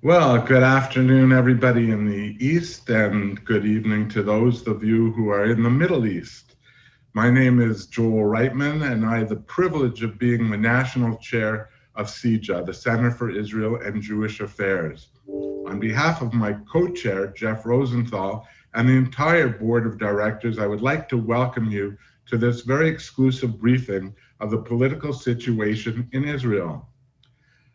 Well, good afternoon, everybody in the East, and good evening to those of you who are in the Middle East. My name is Joel Reitman, and I have the privilege of being the National Chair of CIJA, the Center for Israel and Jewish Affairs. On behalf of my co-chair, Jeff Rosenthal, and the entire board of directors, I would like to welcome you to this very exclusive briefing of the political situation in Israel.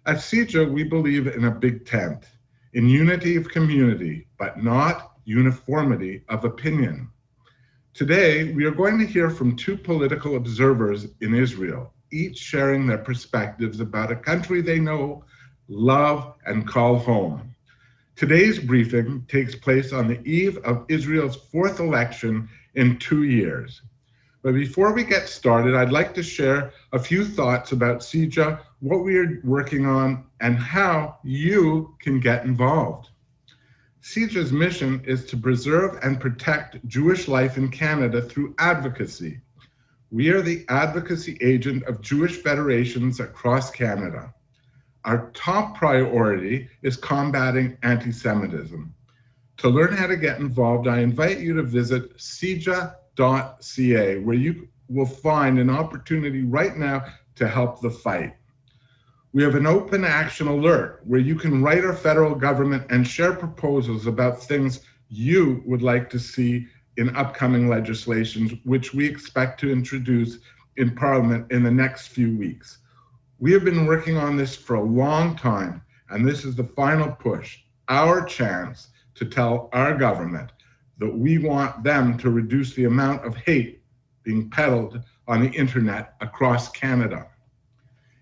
At CIJA, we believe in a big tent, in unity of community, but not uniformity of opinion. Today, we are going to hear from two political observers in Israel, each sharing their perspectives about a country they know, love, and call home. Today's briefing takes place on the eve of Israel's fourth election in 2 years. But before we get started, I'd like to share a few thoughts about CIJA, what we are working on, and how you can get involved. CIJA's mission is to preserve and protect Jewish life in Canada through advocacy. We are the advocacy agent of Jewish federations across Canada. Our top priority is combating anti-Semitism. To learn how to get involved, I invite you to visit CIJA.ca, where you will find an opportunity right now to help the fight. We have an open action alert where you can write our federal government and share proposals about things you would like to see in upcoming legislations, which we expect to introduce in Parliament in the next few weeks. We have been working on this for a long time, and this is the final push, our chance to tell our government that we want them to reduce the amount of hate being peddled on the internet across Canada.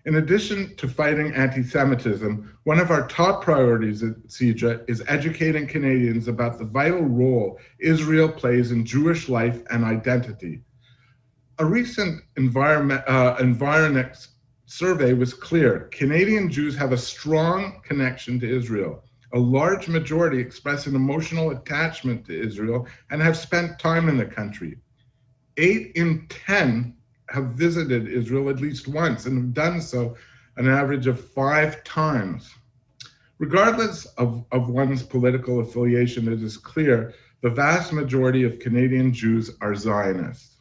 In addition to fighting anti-Semitism, one of our top priorities at CIJA is educating Canadians about the vital role Israel plays in Jewish life and identity. A recent Environnex survey was clear. Canadian Jews have a strong connection to Israel. A large majority express an emotional attachment to Israel and have spent time in the country. 8 in 10 have visited Israel at least once and have done so an average of 5 times. Regardless of one's political affiliation, it is clear the vast majority of Canadian Jews are Zionists.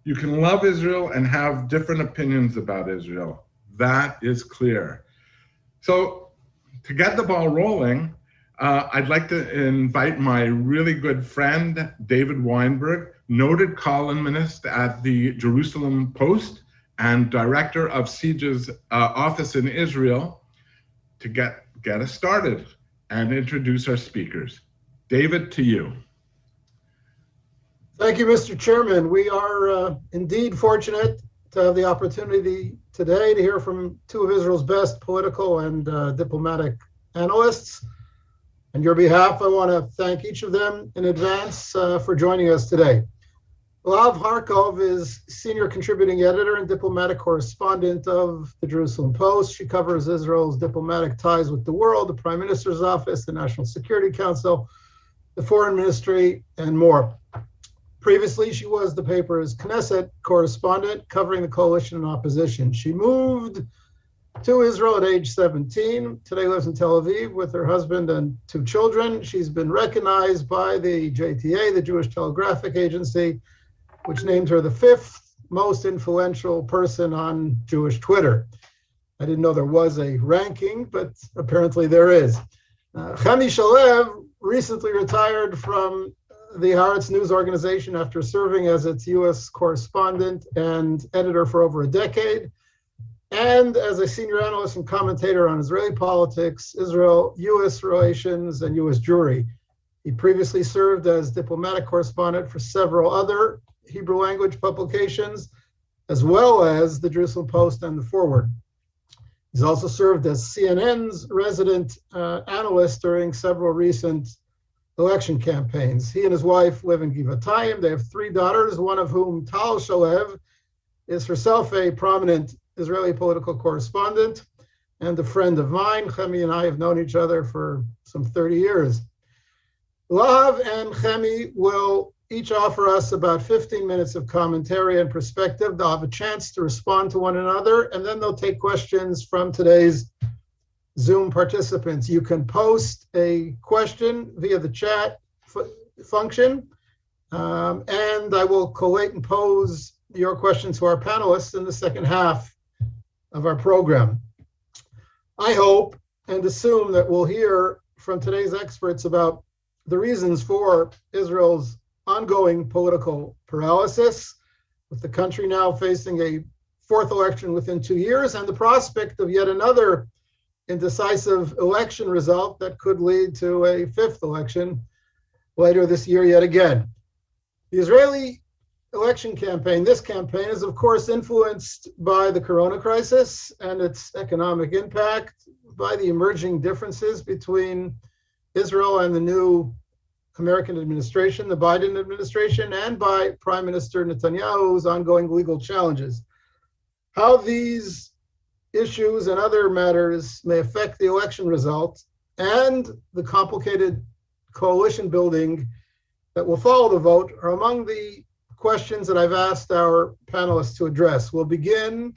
You can love Israel and have different opinions about Israel. That is clear. So to get the ball rolling, I'd like to invite my really good friend, David Weinberg, noted columnist at the Jerusalem Post and director of CIJA's office in Israel, to get us started and introduce our speakers. David, to you. Thank you, Mr. Chairman. We are indeed fortunate to have the opportunity today to hear from two of Israel's best political and diplomatic analysts. On your behalf, I want to thank each of them in advance for joining us today. Lahav Harkov is senior contributing editor and diplomatic correspondent of the Jerusalem Post. She covers Israel's diplomatic ties with the world, the Prime Minister's office, the National Security Council, the Foreign Ministry, and more. Previously, she was the paper's Knesset correspondent covering the coalition and opposition. She moved to Israel at age 17. Today lives in Tel Aviv with her husband and 2 children. She's been recognized by the JTA, the Jewish Telegraphic Agency, which named her the 5th most influential person on Jewish Twitter. I didn't know there was a ranking, but apparently there is. Chemi Shalev recently retired from the Haaretz news organization after serving as its U.S. correspondent and editor for over a decade, and as a senior analyst and commentator on Israeli politics, Israel, U.S. relations, and U.S. Jewry. He previously served as diplomatic correspondent for several other Hebrew language publications, as well as the Jerusalem Post and the Forward. He's also served as CNN's resident analyst during several recent election campaigns. He and his wife live in Givatayim. They have 3 daughters, one of whom, Tal Shalev, is herself a prominent Israeli political correspondent and a friend of mine. Chemi and I have known each other for some 30 years. Lahav and Chemi will each offer us about 15 minutes of commentary and perspective. They'll have a chance to respond to one another, and then they'll take questions from today's Zoom participants. You can post a question via the chat function, and I will collate and pose your questions to our panelists in the second half of our program. I hope and assume that we'll hear from today's experts about the reasons for Israel's ongoing political paralysis, with the country now facing a fourth election within 2 years and the prospect of yet another indecisive election result that could lead to a fifth election later this year yet again. The Israeli election campaign, this campaign, is of course influenced by the corona crisis and its economic impact, by the emerging differences between Israel and the new American administration, the Biden administration, and by Prime Minister Netanyahu's ongoing legal challenges. How these issues and other matters may affect the election result and the complicated coalition building that will follow the vote are among the questions that I've asked our panelists to address. We'll begin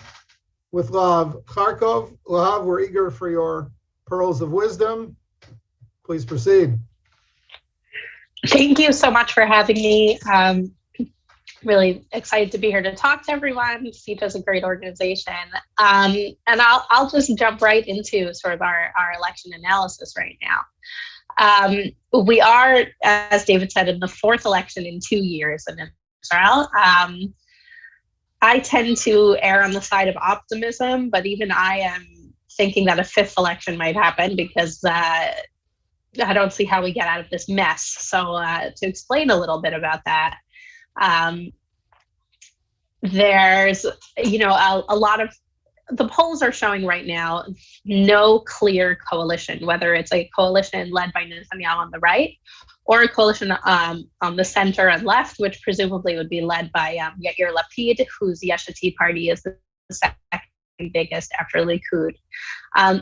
with Lahav Harkov. Lahav, we're eager for your pearls of wisdom. Please proceed. Thank you so much for having me. Really excited to be here to talk to everyone. CIJA is a great organization. And I'll just jump right into sort of our election analysis right now. We are, as David said, in the fourth election in 2 years in Israel. I tend to err on the side of optimism, but even I am thinking that a fifth election might happen because I don't see how we get out of this mess. So to explain a little bit about that, there's, a lot of the polls are showing right now no clear coalition, whether it's a coalition led by Netanyahu on the right or a coalition on the center and left, which presumably would be led by Yair Lapid, whose Yesh Atid party is the second biggest after Likud.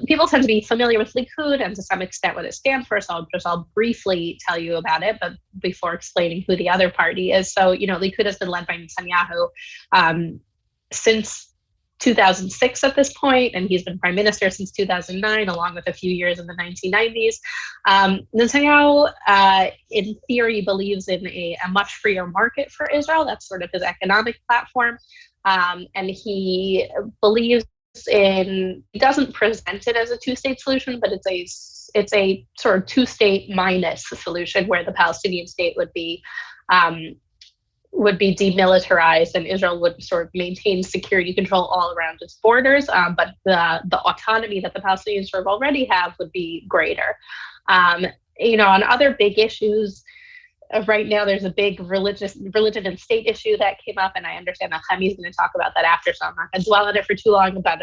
People tend to be familiar with Likud and to some extent what it stands for, so I'll briefly tell you about it, but before explaining who the other party is. So, Likud has been led by Netanyahu since 2006 at this point, and he's been prime minister since 2009, along with a few years in the 1990s. Netanyahu, in theory, believes in a much freer market for Israel. That's sort of his economic platform. And he believes he doesn't present it as a two-state solution, but it's a sort of two-state minus solution where the Palestinian state would be demilitarized and Israel would sort of maintain security control all around its borders, but the autonomy that the Palestinians sort of already have would be greater. On other big issues, right now there's a big religion and state issue that came up, and I understand that Chemi is going to talk about that after, so I'm not going to dwell on it for too long, but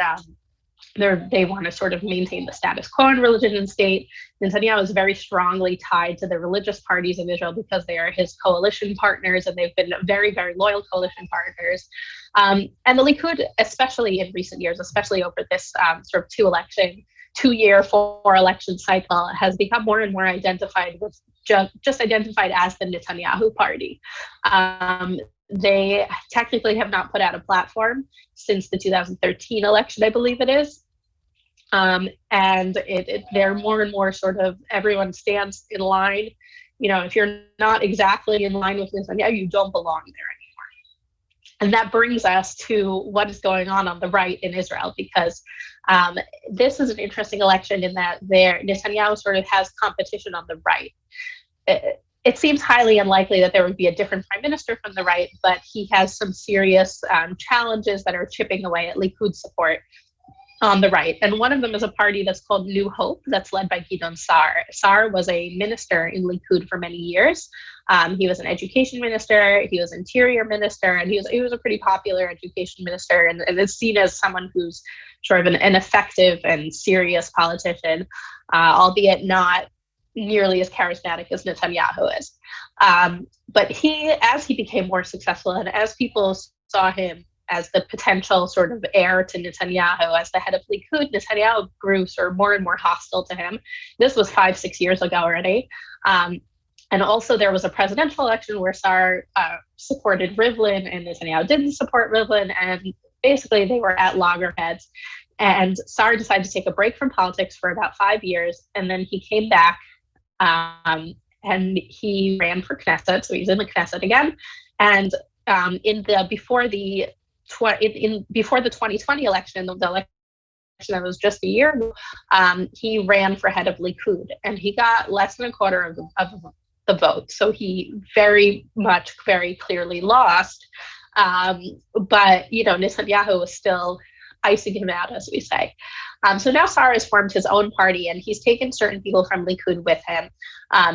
they want to sort of maintain the status quo in religion and state. Netanyahu is very strongly tied to the religious parties in Israel because they are his coalition partners, and they've been very, very loyal coalition partners. And the Likud, especially in recent years, especially over this sort of 2-year, 4-election cycle, has become more and more identified with just identified as the Netanyahu party. They technically have not put out a platform since the 2013 election, I believe it is. And they're more and more sort of, everyone stands in line. If you're not exactly in line with Netanyahu, you don't belong there anymore. And that brings us to what is going on the right in Israel, because this is an interesting election in that Netanyahu sort of has competition on the right. It seems highly unlikely that there would be a different prime minister from the right, but he has some serious challenges that are chipping away at Likud support on the right. And one of them is a party that's called New Hope, that's led by Gideon Sa'ar. Sa'ar was a minister in Likud for many years. He was an education minister, he was interior minister, and he was a pretty popular education minister, and is seen as someone who's sort of an effective and serious politician, albeit not nearly as charismatic as Netanyahu is. But as he became more successful and as people saw him as the potential sort of heir to Netanyahu as the head of Likud, Netanyahu grew sort of more and more hostile to him. This was 5-6 years ago already. And also there was a presidential election where Sa'ar supported Rivlin and Netanyahu didn't support Rivlin, and basically they were at loggerheads. And Sar decided to take a break from politics for about 5 years, and then he came back, and he ran for Knesset, so he's in the Knesset again. And before the 2020 election, the election that was just a year ago, he ran for head of Likud, and he got less than a quarter of the vote. So he very clearly lost. But Netanyahu was still icing him out, as we say. So now Sar has formed his own party, and he's taken certain people from Likud with him,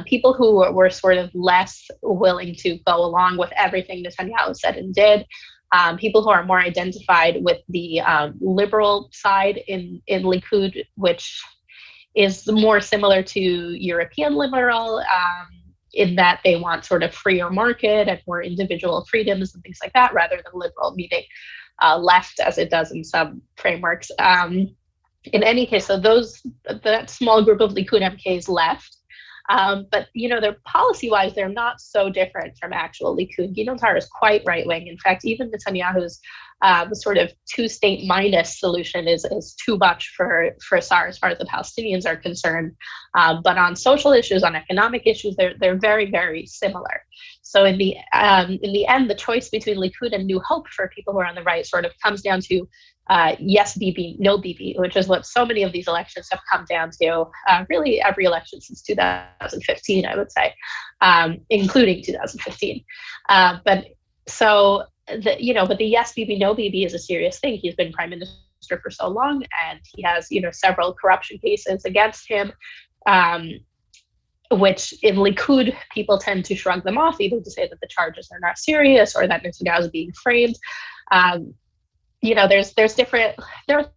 people who were sort of less willing to go along with everything Netanyahu said and did, people who are more identified with the liberal side in Likud, which is more similar to European liberal, in that they want sort of freer market and more individual freedoms and things like that, rather than liberal, meaning left, as it does in some frameworks. In any case, so that small group of Likud MKs left. But they're policy-wise, they're not so different from actual Likud. Gideon Sa'ar is quite right-wing. In fact, even Netanyahu's sort of two-state minus solution is too much for Sa'ar as far as the Palestinians are concerned. But on social issues, on economic issues, they're very, very similar. So in the end, the choice between Likud and New Hope for people who are on the right sort of comes down to yes Bibi, no Bibi, which is what so many of these elections have come down to. Really, every election since 2015, I would say, including 2015. But the yes Bibi, no Bibi is a serious thing. He's been prime minister for so long, and he has several corruption cases against him, which in Likud people tend to shrug them off, either to say that the charges are not serious or that Netanyahu is being framed. There are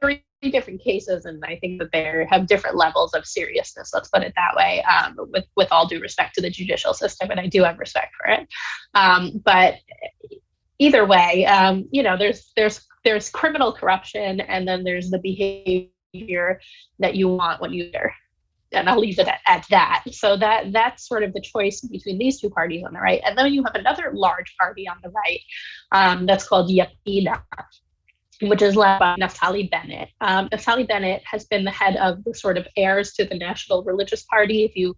3 different cases, and I think that they have different levels of seriousness, let's put it that way, with all due respect to the judicial system, and I do have respect for it. But either way, there's criminal corruption, and then there's the behavior that you want when you're there. And I'll leave it at that. So that's sort of the choice between these two parties on the right. And then you have another large party on the right that's called Yamina, which is led by Naftali Bennett. Naftali Bennett has been the head of the sort of heirs to the National Religious Party. If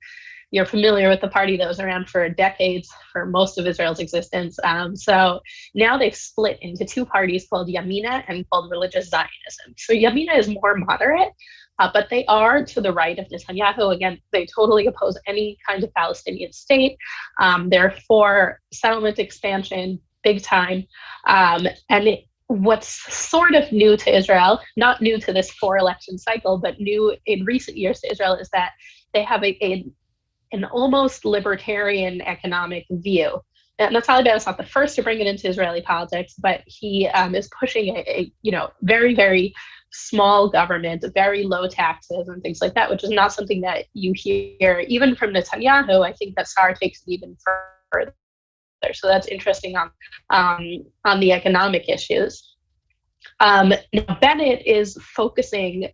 you're familiar with the party that was around for decades, for most of Israel's existence. So now they've split into 2 parties called Yamina and called Religious Zionism. So Yamina is more moderate, but they are to the right of Netanyahu. Again, they totally oppose any kind of Palestinian state. They're for settlement expansion, big time. What's sort of new to Israel, not new to this 4-election cycle, but new in recent years to Israel, is that they have an almost libertarian economic view. And Naftali Bennett is not the first to bring it into Israeli politics, but he is pushing a very, very small government, very low taxes and things like that, which is not something that you hear even from Netanyahu. I think that Sa'ar takes it even further. So that's interesting on the economic issues. Now Bennett is focusing,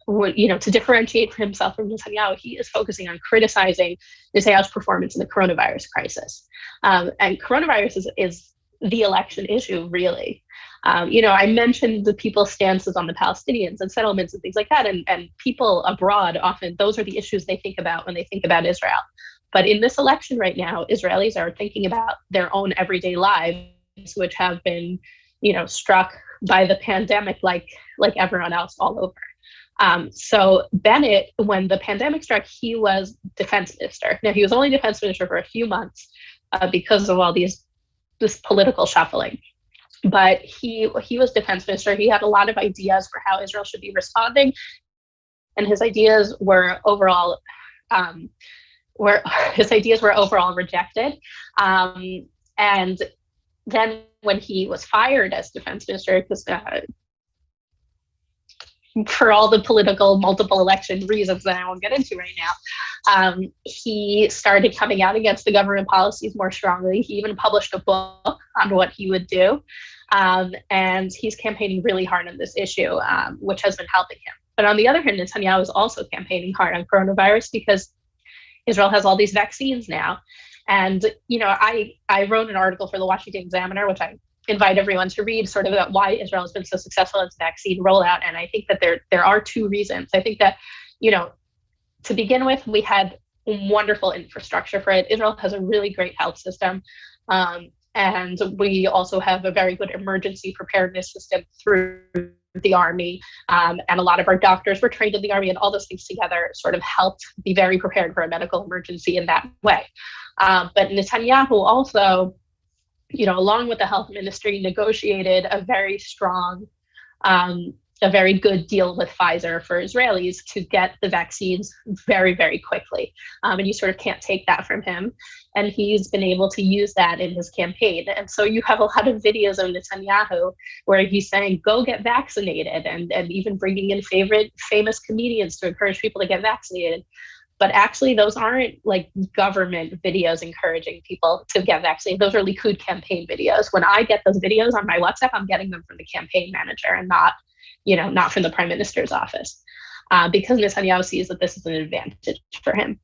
to differentiate himself from Netanyahu, he is focusing on criticizing Netanyahu's performance in the coronavirus crisis. And coronavirus is the election issue, really. I mentioned the people's stances on the Palestinians and settlements and things like that, and people abroad often, those are the issues they think about when they think about Israel. But in this election right now, Israelis are thinking about their own everyday lives, which have been, struck by the pandemic like everyone else all over. So Bennett, when the pandemic struck, he was defense minister. Now, he was only defense minister for a few months because of all this political shuffling. But he was defense minister. He had a lot of ideas for how Israel should be responding, and his ideas were overall rejected. And then when he was fired as defense minister, because for all the political multiple election reasons that I won't get into right now, he started coming out against the government policies more strongly. He even published a book on what he would do. And he's campaigning really hard on this issue, which has been helping him. But on the other hand, Netanyahu is also campaigning hard on coronavirus because Israel has all these vaccines now. And, I wrote an article for the Washington Examiner, which I invite everyone to read sort of about why Israel has been so successful in its vaccine rollout. And I think that there are two reasons. I think that, to begin with, we had wonderful infrastructure for it. Israel has a really great health system. And we also have a very good emergency preparedness system through the army. And a lot of our doctors were trained in the army, and all those things together sort of helped be very prepared for a medical emergency in that way. But Netanyahu also, along with the health ministry, negotiated a very strong, a very good deal with Pfizer for Israelis to get the vaccines very, very quickly. And you sort of can't take that from him. And he's been able to use that in his campaign. And so you have a lot of videos of Netanyahu where he's saying, go get vaccinated, and even bringing in famous comedians to encourage people to get vaccinated. But actually, those aren't like government videos encouraging people to get vaccinated. Those are Likud campaign videos. When I get those videos on my WhatsApp, I'm getting them from the campaign manager and not from the prime minister's office, because Netanyahu sees that this is an advantage for him.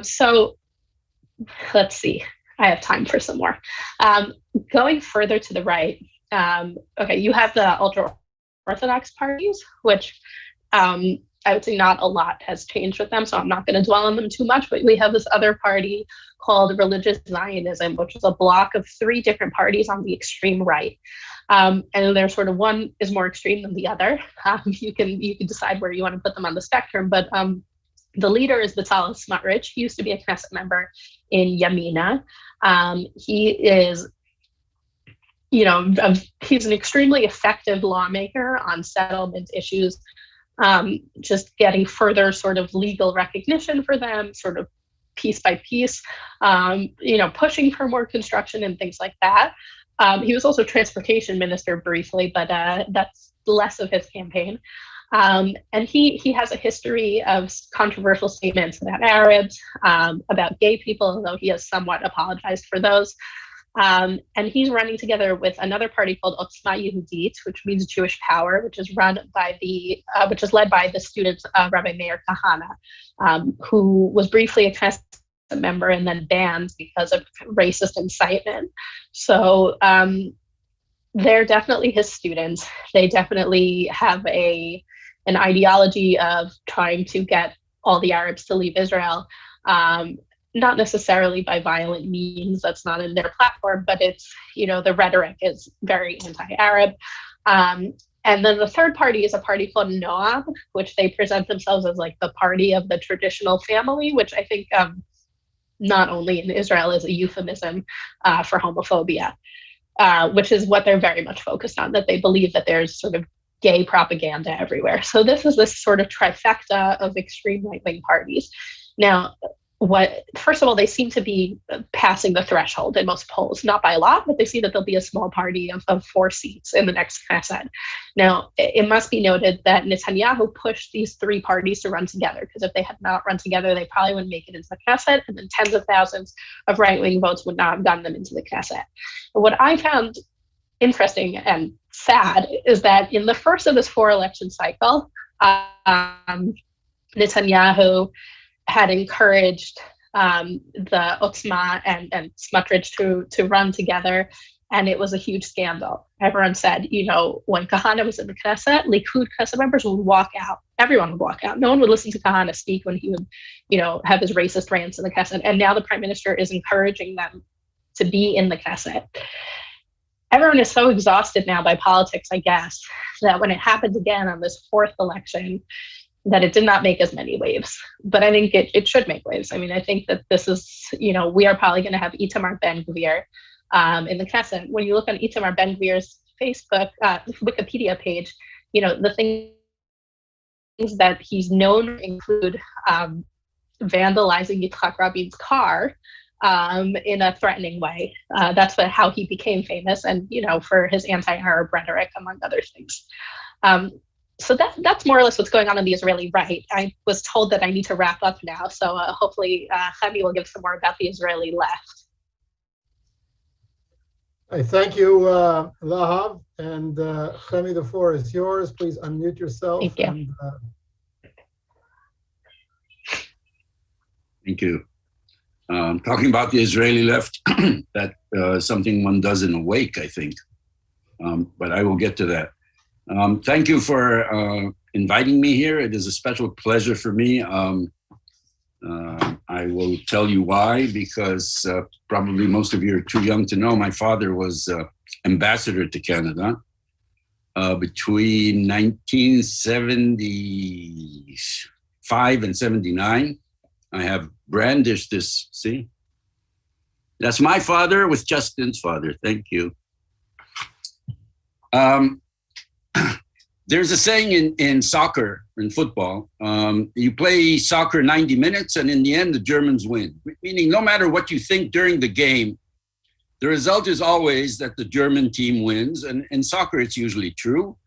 So let's see. I have time for some more. Going further to the right, okay, you have the ultra-Orthodox parties, which I would say not a lot has changed with them, so I'm not going to dwell on them too much, but we have this other party called Religious Zionism, which is a block of 3 different parties on the extreme right. And they're sort of, one is more extreme than the other. You can decide where you want to put them on the spectrum, but the leader is Bezalel Smotrich. He used to be a Knesset member in Yamina. He is, he's an extremely effective lawmaker on settlement issues, just getting further sort of legal recognition for them, sort of piece by piece, pushing for more construction and things like that. He was also transportation minister briefly, but that's less of his campaign. And he has a history of controversial statements about Arabs, about gay people, although he has somewhat apologized for those. And he's running together with another party called Otzma Yehudit, which means Jewish Power, which is led by the student Rabbi Meir Kahana, who was briefly a Knesset member and then banned because of racist incitement. So they're definitely his students. They definitely have an ideology of trying to get all the Arabs to leave Israel. Not necessarily by violent means, that's not in their platform, but it's, the rhetoric is very anti-Arab. And then the third party is a party called Noam, which they present themselves as like the party of the traditional family, which I think not only in Israel is a euphemism for homophobia, which is what they're very much focused on, that they believe that there's sort of gay propaganda everywhere. So this is this sort of trifecta of extreme right-wing parties. Now, first of all, they seem to be passing the threshold in most polls, not by a lot, but they see that there'll be a small party of 4 seats in the next Knesset. Now, it must be noted that Netanyahu pushed these 3 parties to run together, because if they had not run together, they probably wouldn't make it into the Knesset, and then tens of thousands of right-wing votes would not have gotten them into the Knesset. But what I found interesting and sad is that in the first of this 4-election cycle, Netanyahu had encouraged the Otzma and Smotrich to run together, and it was a huge scandal. Everyone said, when Kahana was in the Knesset, Likud Knesset members would walk out. Everyone would walk out. No one would listen to Kahana speak when he would, have his racist rants in the Knesset. And now the prime minister is encouraging them to be in the Knesset. Everyone is so exhausted now by politics, I guess, that when it happened again on this 4th election, that it did not make as many waves. But I think it should make waves. I mean, I think that this is, we are probably going to have Itamar Ben-Gvir in the Knesset. When you look on Itamar Ben-Gvir's Facebook, Wikipedia page, the things that he's known include vandalizing Yitzhak Rabin's car in a threatening way. That's how he became famous, and, for his anti-Arab rhetoric, among other things. So that's more or less what's going on the Israeli right. I was told that I need to wrap up now, so hopefully Chemi will give some more about the Israeli left. I thank you, Lahav, and Chemi, the floor is yours. Please unmute yourself. Thank you. And, Thank you. Talking about the Israeli left, that something one does in a wake, I think. but I will get to that. Thank you for inviting me here. It is a special pleasure for me. I will tell you why, because probably most of you are too young to know. My father was ambassador to Canada between 1975 and 79. I have brandished this, see? That's my father with Justin's father. Thank you. There's a saying in soccer, in football, you play soccer 90 minutes and in the end, the Germans win. Meaning no matter what you think during the game, the result is always that the German team wins. And in soccer, it's usually true.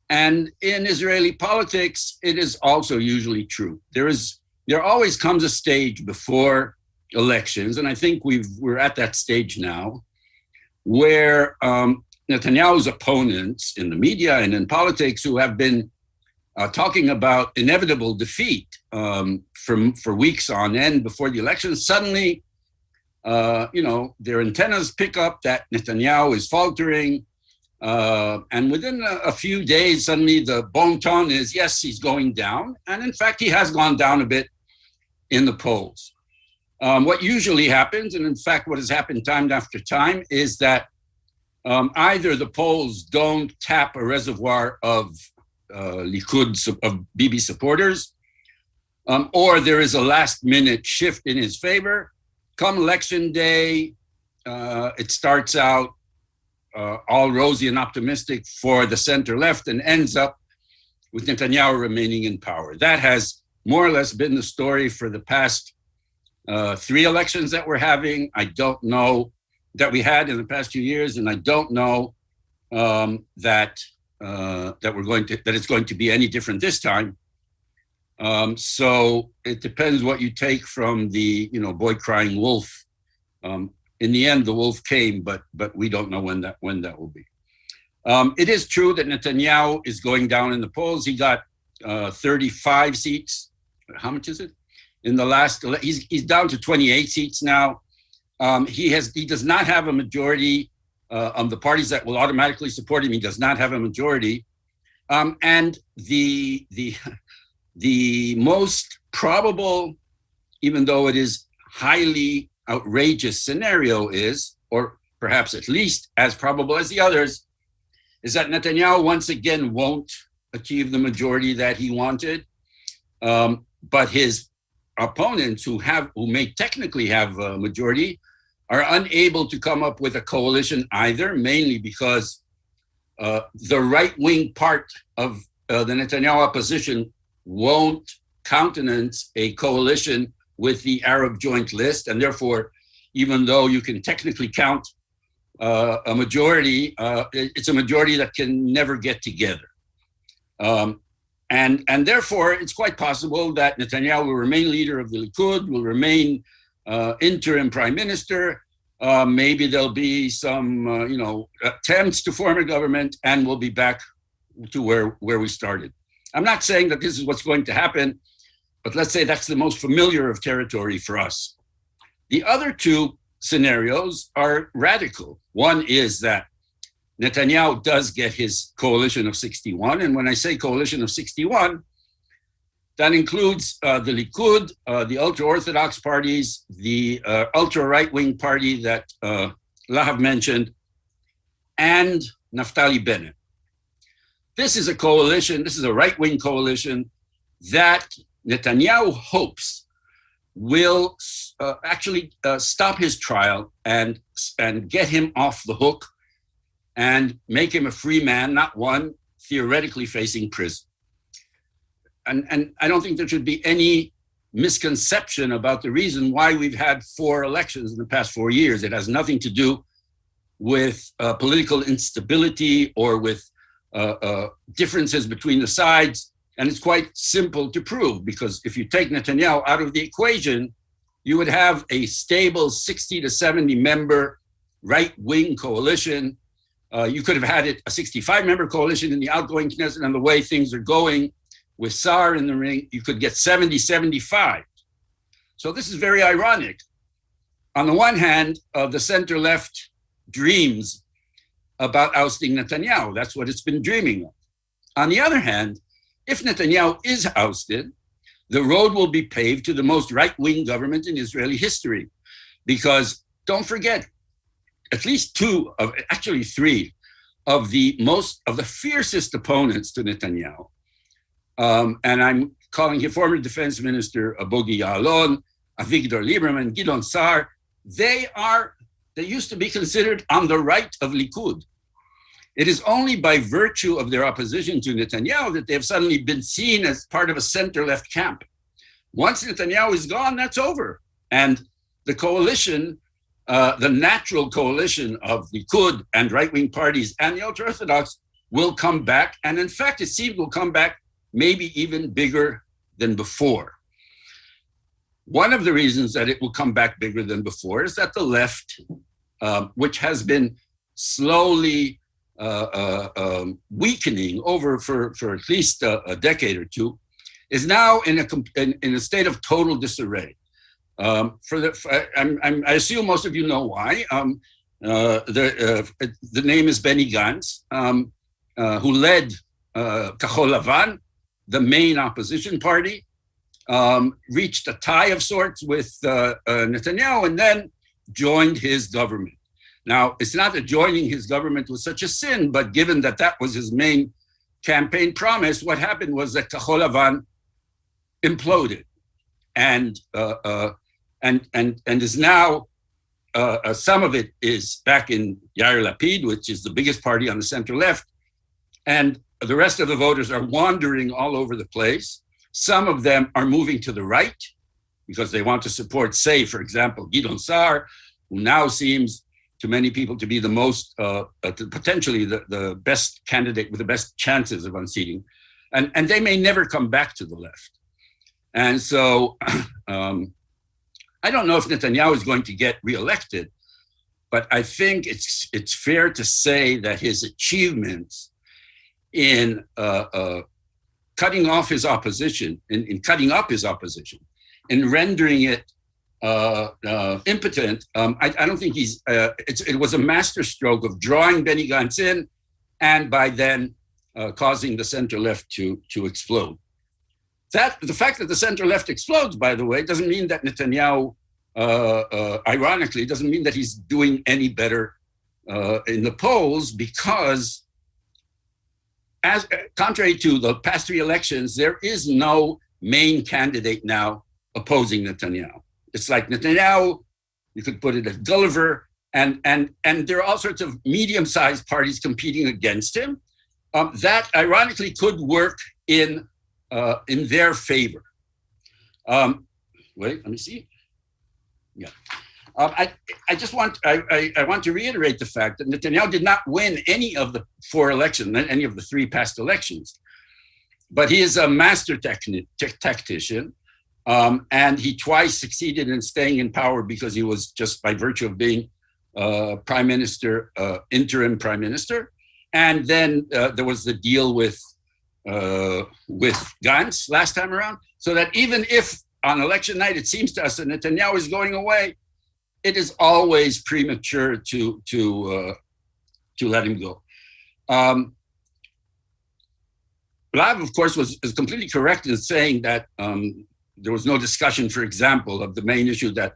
And in Israeli politics, it is also usually true. There always comes a stage before elections, and I think we're at that stage now, where Netanyahu's opponents in the media and in politics, who have been talking about inevitable defeat for weeks on end before the election, suddenly, their antennas pick up that Netanyahu is faltering, and within a few days, suddenly the bon ton is, yes, he's going down, and in fact, he has gone down a bit in the polls. What usually happens, and in fact, what has happened time after time, is that either the polls don't tap a reservoir of of Bibi supporters, or there is a last-minute shift in his favor. Come election day, it starts out all rosy and optimistic for the center-left and ends up with Netanyahu remaining in power. That has more or less been the story for the past 3 elections that we're having. I don't know that we had in the past few years, and I don't know that it's going to be any different this time. So it depends what you take from the boy crying wolf. In the end, the wolf came, but we don't know when that will be. It is true that Netanyahu is going down in the polls. He got 35 seats. How much is it? In the last, he's down to 28 seats now. He does not have a majority of the parties that will automatically support him. He does not have a majority, and the most probable, even though it is highly outrageous scenario is, or perhaps at least as probable as the others, is that Netanyahu once again won't achieve the majority that he wanted, but his opponents who may technically have a majority are unable to come up with a coalition either, mainly because the right-wing part of the Netanyahu opposition won't countenance a coalition with the Arab Joint List, and therefore, even though you can technically count a majority, it's a majority that can never get together. And therefore, it's quite possible that Netanyahu will remain leader of the Likud, will remain interim prime minister. Maybe there'll be some, attempts to form a government, and we'll be back to where we started. I'm not saying that this is what's going to happen, but let's say that's the most familiar of territory for us. The other 2 scenarios are radical. One is that Netanyahu does get his coalition of 61. And when I say coalition of 61, that includes the Likud, the ultra-Orthodox parties, the ultra-right-wing party that Lahav mentioned, and Naftali Bennett. This is a coalition, this is a right-wing coalition that Netanyahu hopes will actually stop his trial and get him off the hook and make him a free man, not one theoretically facing prison. And I don't think there should be any misconception about the reason why we've had 4 elections in the past 4 years. It has nothing to do with political instability or with differences between the sides. And it's quite simple to prove, because if you take Netanyahu out of the equation, you would have a stable 60 to 70 member right-wing coalition. You could have had it a 65-member coalition in the outgoing Knesset, and the way things are going with Saar in the ring, you could get 70, 75. So this is very ironic. On the one hand, the center-left dreams about ousting Netanyahu. That's what it's been dreaming of. On the other hand, if Netanyahu is ousted, the road will be paved to the most right-wing government in Israeli history. Because don't forget, at least three of the fiercest opponents to Netanyahu, and I'm calling here former Defense Minister Bogi Ya'alon, Avigdor Lieberman, Gidon Sa'ar, they used to be considered on the right of Likud. It is only by virtue of their opposition to Netanyahu that they have suddenly been seen as part of a center-left camp. Once Netanyahu is gone, that's over. And the coalition, the natural coalition of Likud and right-wing parties and the ultra-Orthodox will come back. And in fact, it seems will come back maybe even bigger than before. One of the reasons that it will come back bigger than before is that the left, which has been slowly weakening for at least a decade or two, is now in a state of total disarray. I assume most of you know why. The name is Benny Gantz, who led Kahol Lavan, the main opposition party, reached a tie of sorts with Netanyahu and then joined his government. Now, it's not that joining his government was such a sin, but given that that was his main campaign promise, what happened was that Kahol Lavan imploded and is now, some of it is back in Yair Lapid, which is the biggest party on the center left, and the rest of the voters are wandering all over the place. Some of them are moving to the right because they want to support, say, for example, Gidon Sa'ar, who now seems to many people to be the most, potentially the best candidate with the best chances of unseating. And they may never come back to the left. And so I don't know if Netanyahu is going to get reelected, but I think it's fair to say that his achievements in cutting off his opposition, in cutting up his opposition, in rendering it impotent, I don't think it was a masterstroke of drawing Benny Gantz in and by then causing the center left to explode. The fact that the center left explodes, by the way, doesn't mean that Netanyahu, ironically, doesn't mean that he's doing any better in the polls, because as contrary to the past three elections, there is no main candidate now opposing Netanyahu. It's like Netanyahu, you could put it as Gulliver, and there are all sorts of medium-sized parties competing against him. That ironically could work in their favor. Wait, let me see. Yeah. I want to reiterate the fact that Netanyahu did not win any of the four elections, any of the three past elections, but he is a master tactician, and he twice succeeded in staying in power because he was, just by virtue of being prime minister, interim prime minister, and then there was the deal with Gantz last time around, so that even if on election night it seems to us that Netanyahu is going away, it is always premature to let him go. Lahav, of course, is completely correct in saying that there was no discussion, for example, of the main issue that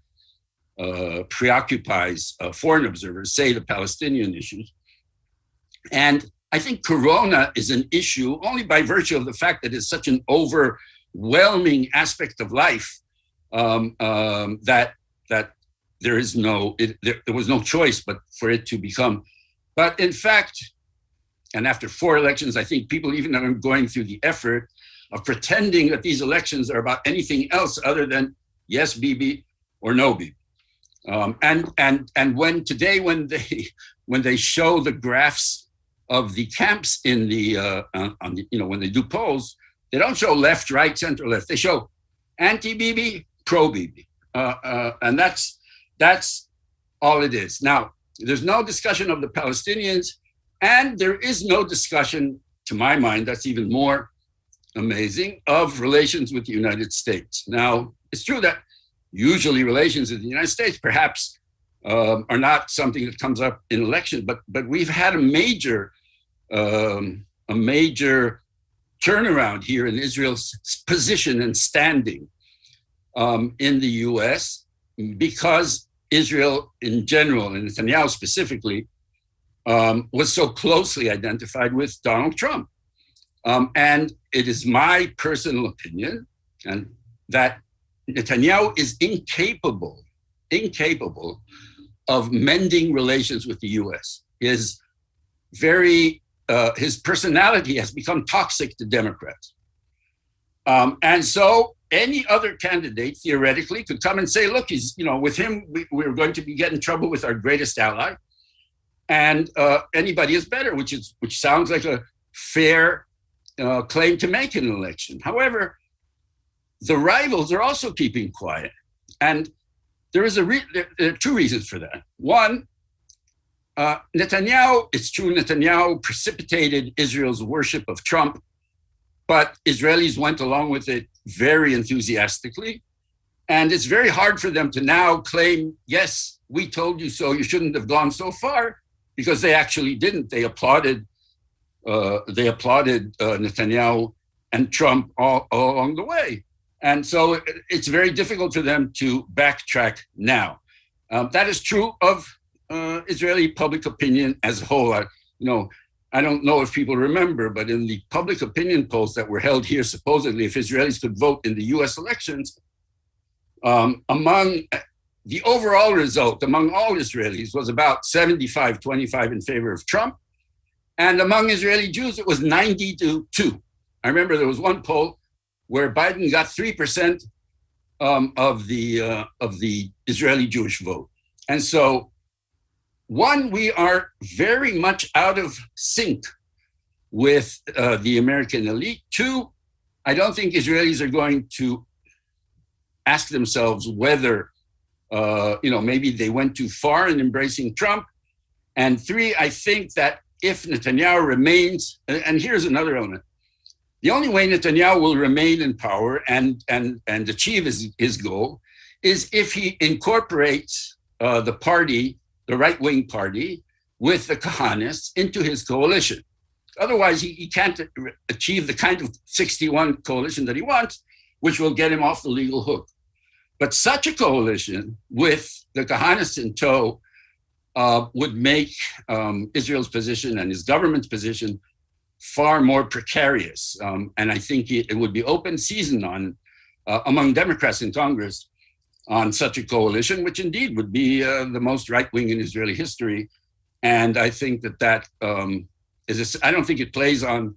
preoccupies foreign observers, say the Palestinian issues. And I think Corona is an issue only by virtue of the fact that it's such an overwhelming aspect of life that there was no choice but for it to become. But in fact, and after four elections, I think people even are going through the effort of pretending that these elections are about anything else other than yes, Bibi, or no, Bibi. And when they show the graphs of the camps in when they do polls, they don't show left, right, center, left. They show anti-Bibi, pro-Bibi, and that's all it is. Now, there's no discussion of the Palestinians, and there is no discussion, to my mind, that's even more amazing, of relations with the United States. Now, it's true that usually relations with the United States perhaps are not something that comes up in elections, but we've had a major turnaround here in Israel's position and standing in the U.S. because Israel in general, and Netanyahu specifically, was so closely identified with Donald Trump. And it is my personal opinion and that Netanyahu is incapable of mending relations with the U.S. His personality has become toxic to Democrats. And so any other candidate theoretically could come and say, look, with him, we're going to be getting in trouble with our greatest ally. And anybody is better, which sounds like a fair claim to make in an election. However, the rivals are also keeping quiet. And there are two reasons for that. One, it's true, Netanyahu precipitated Israel's worship of Trump, but Israelis went along with it very enthusiastically. And it's very hard for them to now claim, yes, we told you so, you shouldn't have gone so far, because they actually didn't. They applauded Netanyahu and Trump all along the way. And so it's very difficult for them to backtrack now. That is true of Israeli public opinion as a whole. I don't know if people remember, but in the public opinion polls that were held here, supposedly, if Israelis could vote in the US elections, among the overall result among all Israelis was about 75-25 in favor of Trump. And among Israeli Jews, it was 90-2. I remember there was one poll where Biden got 3% of the Israeli Jewish vote. And so, one, we are very much out of sync with the American elite. Two, I don't think Israelis are going to ask themselves whether maybe they went too far in embracing Trump. And three, I think that if Netanyahu remains, and here's another element, the only way Netanyahu will remain in power and achieve his goal is if he incorporates the party, the right-wing party, with the Kahanists into his coalition. Otherwise, he can't achieve the kind of 61 coalition that he wants, which will get him off the legal hook. But such a coalition with the Kahanists in tow would make Israel's position and his government's position far more precarious. And I think it would be open season on among Democrats in Congress on such a coalition, which indeed would be the most right-wing in Israeli history. And I think that I don't think it plays on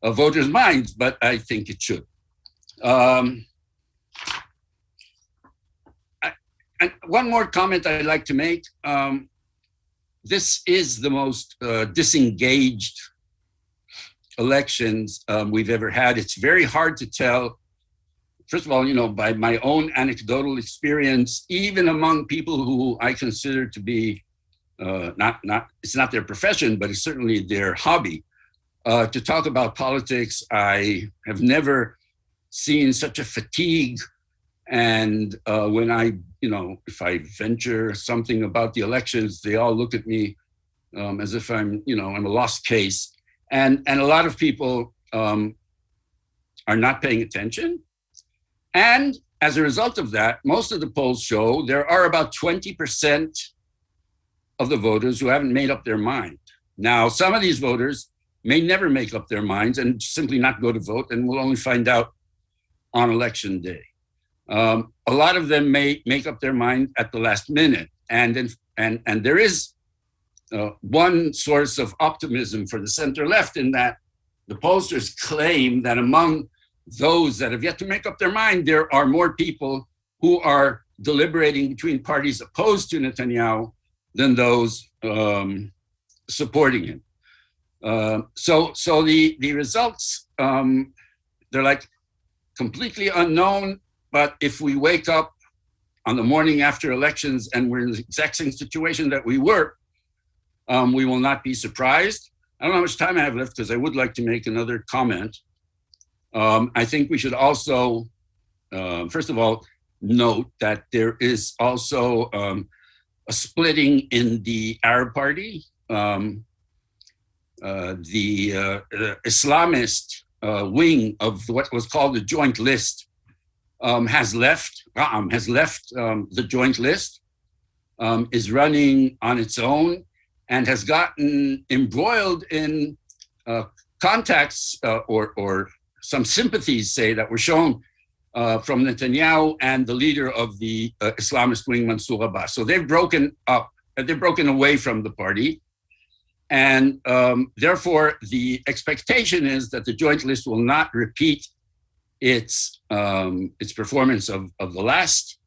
voters' minds, but I think it should. And one more comment I'd like to make. This is the most disengaged elections we've ever had. It's very hard to tell. First of all, by my own anecdotal experience, even among people who I consider to be it's not their profession, but it's certainly their hobby, to talk about politics, I have never seen such a fatigue. And when if I venture something about the elections, they all look at me as if I'm a lost case. And a lot of people are not paying attention. And as a result of that, most of the polls show there are about 20% of the voters who haven't made up their mind. Now, some of these voters may never make up their minds and simply not go to vote, and we'll only find out on election day. A lot of them may make up their mind at the last minute. And there is one source of optimism for the center left in that the pollsters claim that among those that have yet to make up their mind, there are more people who are deliberating between parties opposed to Netanyahu than those supporting him. So the results, they're like completely unknown. But if we wake up on the morning after elections and we're in the exact same situation that we were, we will not be surprised. I don't know how much time I have left because I would like to make another comment. I think we should also, first of all, note that there is also a splitting in the Arab Party. The Islamist wing of what was called the Joint List has left the Joint List, is running on its own, and has gotten embroiled in contacts or some sympathies, say, that were shown from Netanyahu and the leader of the Islamist wing, Mansour Abbas. So they've broken up, they've broken away from the party. And therefore, the expectation is that the Joint List will not repeat its performance of the last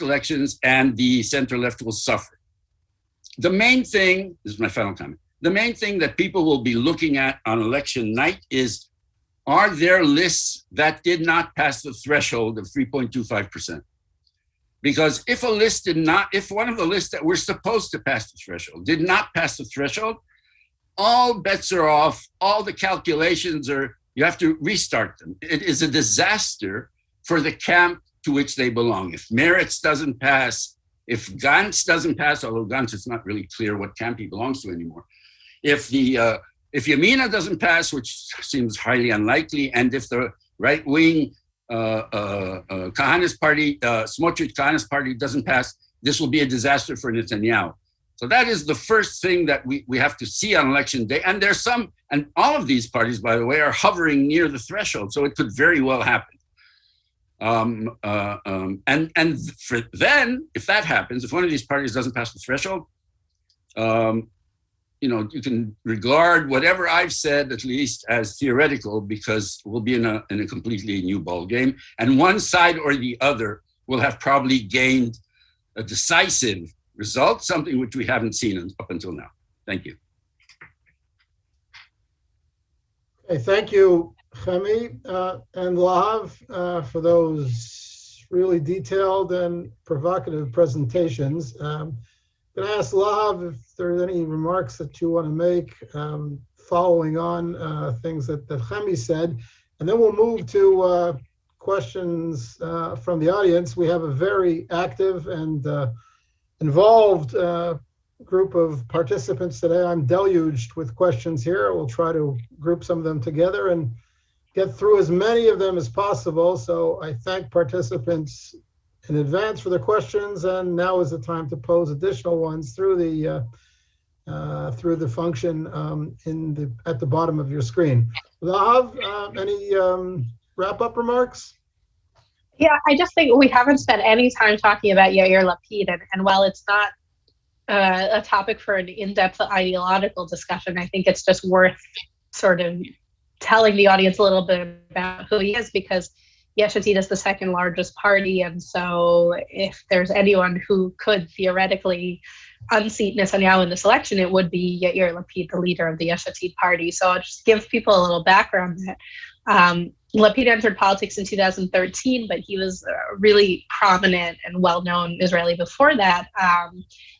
elections, and the center left will suffer. The main thing, this is my final comment, the main thing that people will be looking at on election night is, are there lists that did not pass the threshold of 3.25%? Because if a list did not, if one of the lists that were supposed to pass the threshold did not pass the threshold, all bets are off, all the calculations are, you have to restart them. It is a disaster for the camp to which they belong. If Meretz doesn't pass, if Gantz doesn't pass, although Gantz, it's not really clear what camp he belongs to anymore. If Yamina doesn't pass, which seems highly unlikely, and if the right-wing Kahanis party, Smotrich Kahanis party doesn't pass, this will be a disaster for Netanyahu. So that is the first thing that we have to see on election day. And there's some, and all of these parties, by the way, are hovering near the threshold. So it could very well happen. And for then, if that happens, if one of these parties doesn't pass the threshold, you can regard whatever I've said, at least, as theoretical, because we'll be in a completely new ball game, and one side or the other will have probably gained a decisive result, something which we haven't seen up until now. Thank you. Okay, thank you, Chemi and Lahav, for those really detailed and provocative presentations. Can I ask Lahav if there's any remarks that you want to make following on things that Chemi said, and then we'll move to questions from the audience. We have a very active and involved group of participants today. I'm deluged with questions here. We'll try to group some of them together and get through as many of them as possible. So I thank participants in advance for their questions, and now is the time to pose additional ones through the function at the bottom of your screen. Lahav, any wrap-up remarks? Yeah, I just think we haven't spent any time talking about Yair Lapid, and while it's not a topic for an in-depth ideological discussion, I think it's just worth sort of telling the audience a little bit about who he is, because Yesh Atid is the second largest party, and so if there's anyone who could theoretically unseat Netanyahu in this election, it would be Yair Lapid, the leader of the Yesh Atid party. So I'll just give people a little background that Lapid entered politics in 2013, but he was a really prominent and well-known Israeli before that.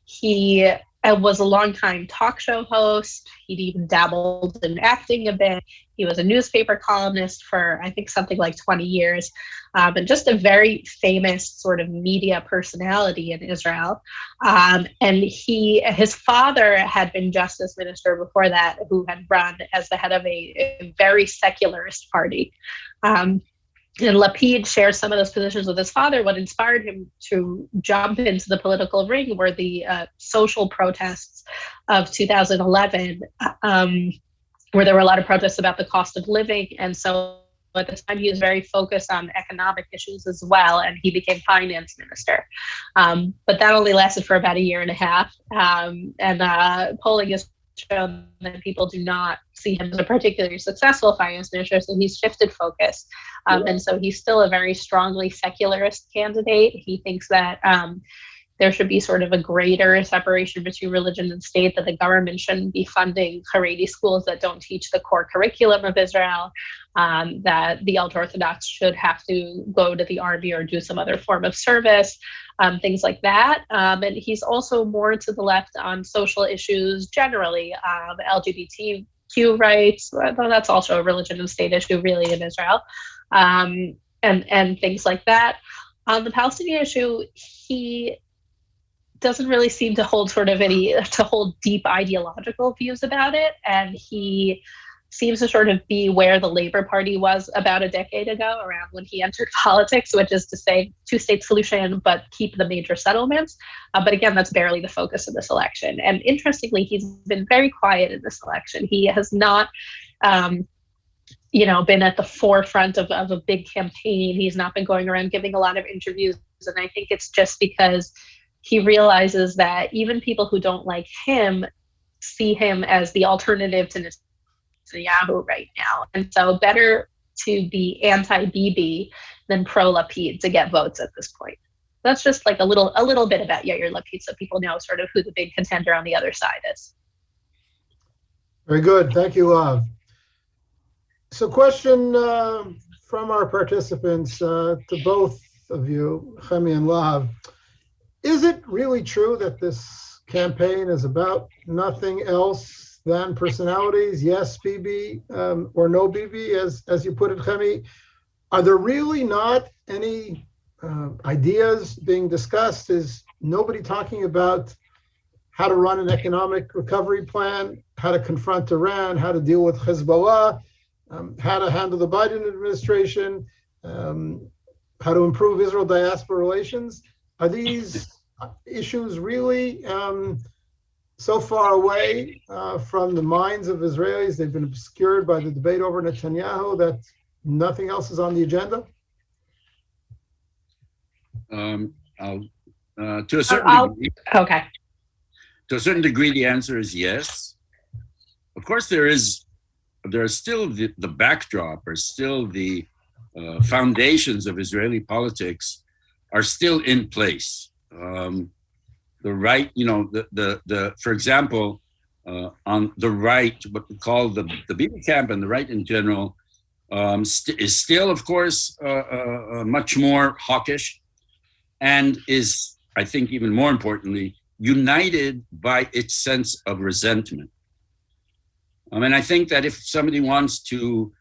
He was a longtime talk show host. He'd even dabbled in acting a bit. He was a newspaper columnist for, I think, something like 20 years, and just a very famous sort of media personality in Israel. And his father had been justice minister before that, who had run as the head of a very secularist party. And Lapid shares some of those positions with his father. What inspired him to jump into the political ring were the social protests of 2011, where there were a lot of protests about the cost of living. And so at the time, he was very focused on economic issues as well, and he became finance minister. But that only lasted for about a year and a half. And polling has shown that people do not see him as a particularly successful finance minister, so he's shifted focus. And so he's still a very strongly secularist candidate. He thinks that there should be sort of a greater separation between religion and state, that the government shouldn't be funding Haredi schools that don't teach the core curriculum of Israel, that the ultra-Orthodox should have to go to the army or do some other form of service, things like that. And he's also more to the left on social issues generally, LGBTQ rights, though that's also a religion and state issue really in Israel, and things like that. On the Palestinian issue, he doesn't really seem to hold deep ideological views about it. And he seems to sort of be where the Labour Party was about a decade ago, around when he entered politics, which is to say two-state solution, but keep the major settlements. But again, that's barely the focus of this election. And interestingly, he's been very quiet in this election. He has not, been at the forefront of a big campaign. He's not been going around giving a lot of interviews. And I think it's just because he realizes that even people who don't like him see him as the alternative to Netanyahu right now. And so better to be anti-Bibi than pro-Lapid to get votes at this point. That's just like a little bit about Yair Lapid, so people know sort of who the big contender on the other side is. Very good. Thank you, Lahav. So question from our participants to both of you, Chemi and Lahav. Is it really true that this campaign is about nothing else than personalities? Yes, Bibi, or no Bibi, as you put it, Chemi. Are there really not any ideas being discussed? Is nobody talking about how to run an economic recovery plan, how to confront Iran, how to deal with Hezbollah, how to handle the Biden administration, how to improve Israel diaspora relations? Are these issues really so far away from the minds of Israelis? They've been obscured by the debate over Netanyahu that nothing else is on the agenda? To a certain degree, Okay. to a certain degree, the answer is yes. Of course, there is still the backdrop, or still the foundations of Israeli politics are still in place. The right, for example, on the right, what we call the Bibi camp and the right in general, is still, of course, much more hawkish, and is, I think, even more importantly, united by its sense of resentment. And I think that if somebody wants to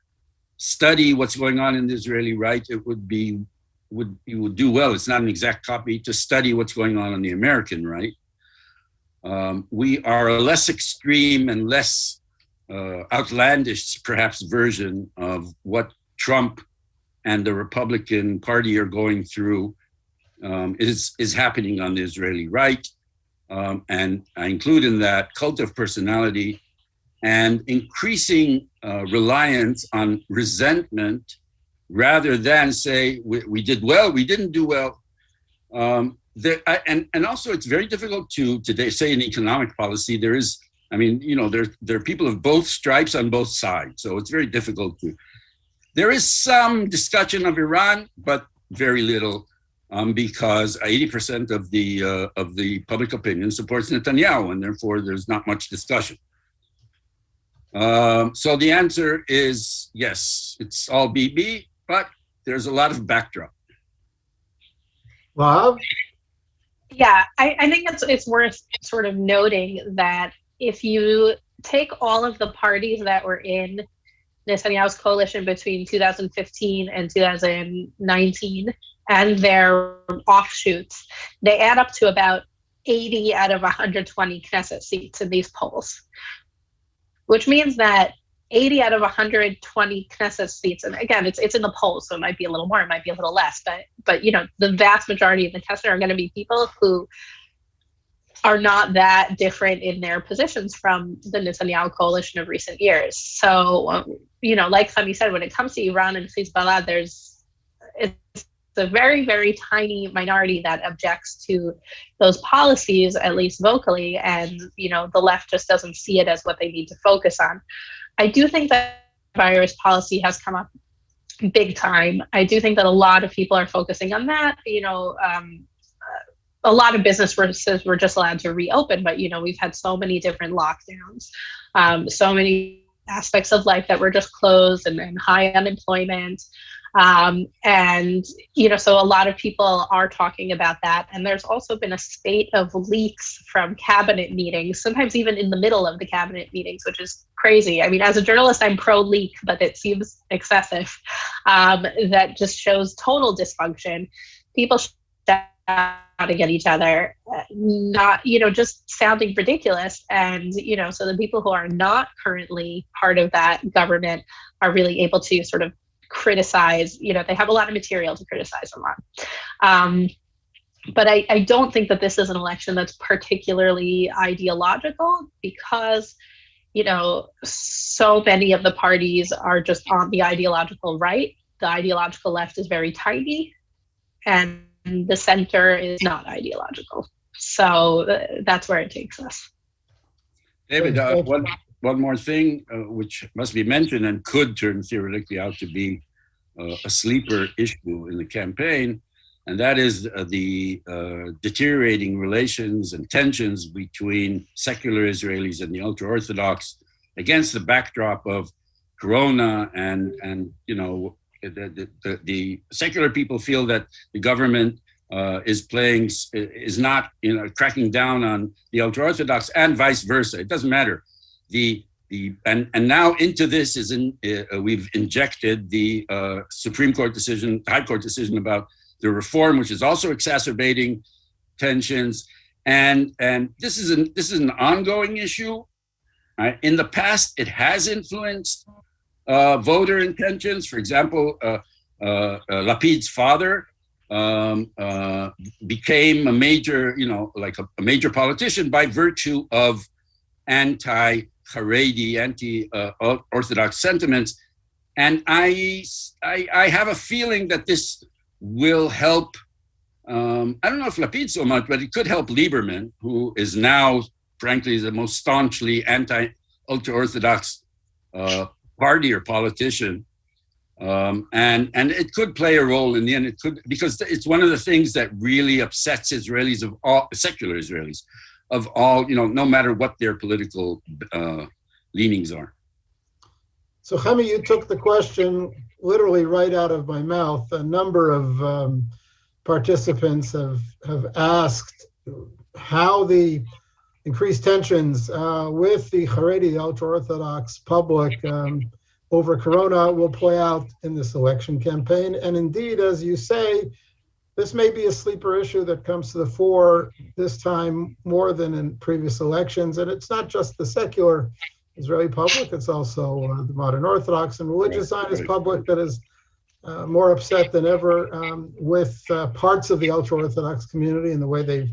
study what's going on in the Israeli right, it would do well. It's not an exact copy to study what's going on the American right. We are a less extreme and less outlandish, perhaps, version of what Trump and the Republican Party are going through is happening on the Israeli right. And I include in that cult of personality and increasing reliance on resentment, rather than say we did well, we didn't do well. And also, it's very difficult to today say in economic policy. There are people of both stripes on both sides, so it's very difficult to. There is some discussion of Iran, but very little, because 80% of the public opinion supports Netanyahu, and therefore there's not much discussion. So the answer is yes, it's all Bibi, but there's a lot of backdrop. Lahav? Yeah, I think it's worth sort of noting that if you take all of the parties that were in Netanyahu's coalition between 2015 and 2019 and their offshoots, they add up to about 80 out of 120 Knesset seats in these polls, which means that 80 out of 120 Knesset seats, and again, it's in the polls, so it might be a little more, it might be a little less, but the vast majority of the Knesset are going to be people who are not that different in their positions from the Netanyahu coalition of recent years. So, like Chemi said, when it comes to Iran and Hezbollah, it's a very, very tiny minority that objects to those policies, at least vocally, and the left just doesn't see it as what they need to focus on. I do think that virus policy has come up big time. I do think that a lot of people are focusing on that. A lot of businesses were just allowed to reopen, but we've had so many different lockdowns, so many aspects of life that were just closed, and high unemployment. So a lot of people are talking about that. And there's also been a spate of leaks from cabinet meetings, sometimes even in the middle of the cabinet meetings, which is crazy. I mean, as a journalist, I'm pro-leak, but it seems excessive. That just shows total dysfunction. People shouting at each other, not, just sounding ridiculous. And, so the people who are not currently part of that government are really able to sort of criticize, they have a lot of material to criticize them on. But I don't think that this is an election that's particularly ideological because, so many of the parties are just on the ideological right. The ideological left is very tiny, and the center is not ideological. So that's where it takes us. David, one more thing which must be mentioned and could turn theoretically out to be a sleeper issue in the campaign, and that is the deteriorating relations and tensions between secular Israelis and the ultra-Orthodox against the backdrop of Corona and the secular people feel that the government is not cracking down on the ultra-Orthodox and vice versa. It doesn't matter. And now into this we've injected the Supreme Court decision, High Court decision about the reform, which is also exacerbating tensions. And this is an ongoing issue. In the past, it has influenced voter intentions. For example, Lapid's father became a major, a major politician by virtue of anti-Haredi, anti-Orthodox sentiments. And I have a feeling that this will help, I don't know if Lapid so much, but it could help Lieberman, who is now, frankly, the most staunchly anti-ultra-Orthodox party or politician. And it could play a role in the end. It could, because it's one of the things that really upsets Israelis of all, secular Israelis of all, no matter what their political leanings are. So Chemi, you took the question literally right out of my mouth. A number of participants have asked how the increased tensions with the Haredi, the ultra-Orthodox public over Corona will play out in this election campaign. And indeed, as you say, this may be a sleeper issue that comes to the fore this time more than in previous elections. And it's not just the secular Israeli public, it's also the modern Orthodox and religious Zionist public that is more upset than ever with parts of the ultra-Orthodox community and the way they've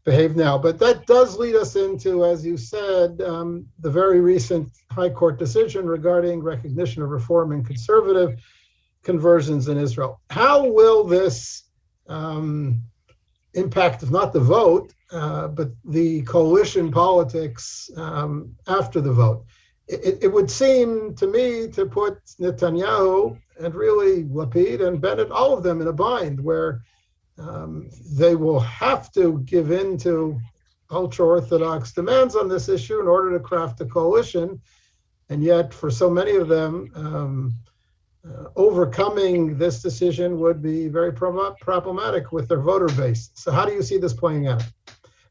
behaved now. But that does lead us into, as you said, the very recent High Court decision regarding recognition of Reform and conservative conversions in Israel. How will this impact, if not the vote, but the coalition politics after the vote? It would seem to me to put Netanyahu and really Lapid and Bennett, all of them, in a bind where they will have to give in to ultra-Orthodox demands on this issue in order to craft a coalition. And yet, for so many of them, overcoming this decision would be very problematic with their voter base. So how do you see this playing out?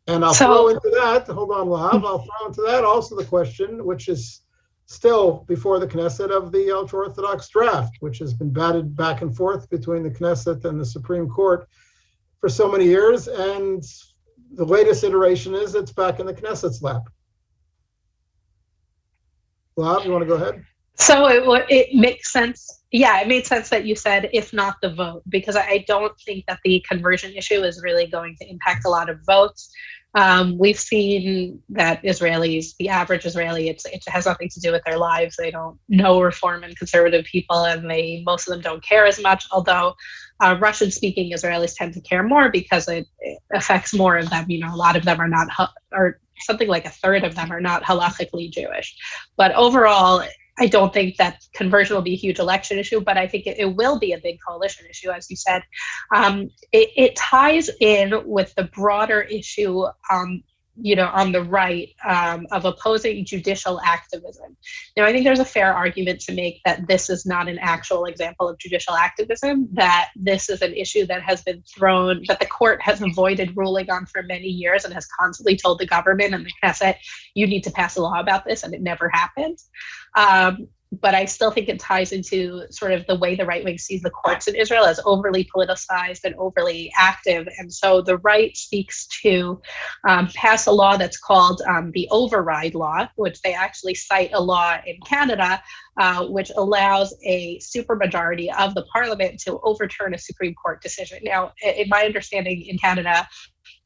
And I'll throw into that, hold on, Lahav, I'll throw into that also the question, which is still before the Knesset, of the ultra-Orthodox draft, which has been batted back and forth between the Knesset and the Supreme Court for so many years. And the latest iteration is it's back in the Knesset's lap. Lahav, you want to go ahead? So it makes sense. Yeah, it made sense that you said, if not the vote, because I don't think that the conversion issue is really going to impact a lot of votes. We've seen that Israelis, the average Israeli, it has nothing to do with their lives. They don't know Reform and conservative people, and most of them don't care as much, although Russian-speaking Israelis tend to care more because it affects more of them. A lot of them are not, or something like a third of them are not halachically Jewish. But overall, I don't think that conversion will be a huge election issue, but I think it will be a big coalition issue, as you said. It ties in with the broader issue, on the right, of opposing judicial activism. Now, I think there's a fair argument to make that this is not an actual example of judicial activism, that this is an issue that has been thrown, that the court has avoided ruling on for many years and has constantly told the government and the Knesset, you need to pass a law about this, and it never happened. but I still think it ties into sort of the way the right wing sees the courts in Israel as overly politicized and overly active. And so the right seeks to pass a law that's called the override law, which they actually cite a law in Canada, which allows a supermajority of the parliament to overturn a Supreme Court decision. Now, in my understanding in Canada,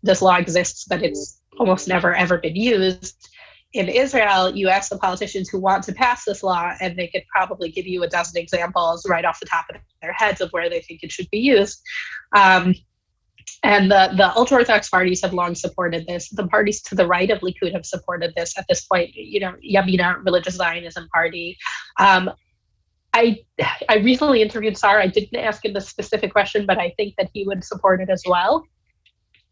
this law exists, but it's almost never ever been used. In Israel, you ask the politicians who want to pass this law, and they could probably give you a dozen examples right off the top of their heads of where they think it should be used. And the ultra-Orthodox parties have long supported this. The parties to the right of Likud have supported this at this point. You know, Yamina, Religious Zionism Party. I recently interviewed Sar. I didn't ask him the specific question, but I think that he would support it as well.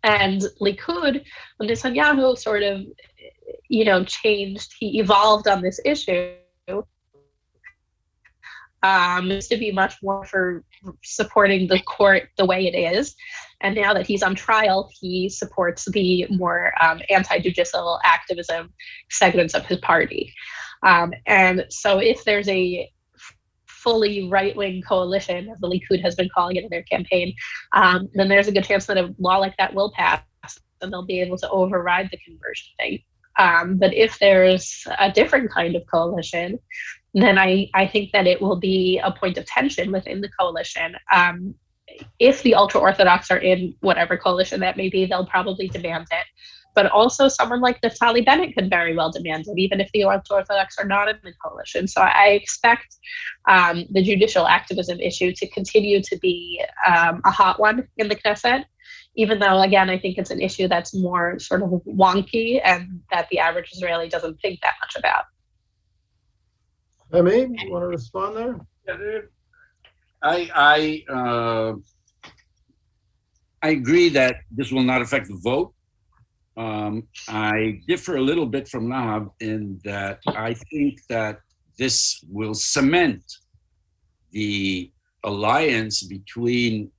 And Likud, when Netanyahu sort of, changed, he evolved on this issue. Used to be much more for supporting the court the way it is. And now that he's on trial, he supports the more anti-judicial activism segments of his party. And so if there's a fully right-wing coalition, as the Likud has been calling it in their campaign, then there's a good chance that a law like that will pass and they'll be able to override the conversion thing. But if there's a different kind of coalition, then I think that it will be a point of tension within the coalition. If the ultra-Orthodox are in whatever coalition that may be, they'll probably demand it. But also someone like Naftali Bennett could very well demand it, even if the ultra-Orthodox are not in the coalition. So I expect the judicial activism issue to continue to be a hot one in the Knesset, even though, again, I think it's an issue that's more sort of wonky and that the average Israeli doesn't think that much about. Chemi, you want to respond there? I agree that this will not affect the vote. I differ a little bit from Lahav in that I think that this will cement the alliance between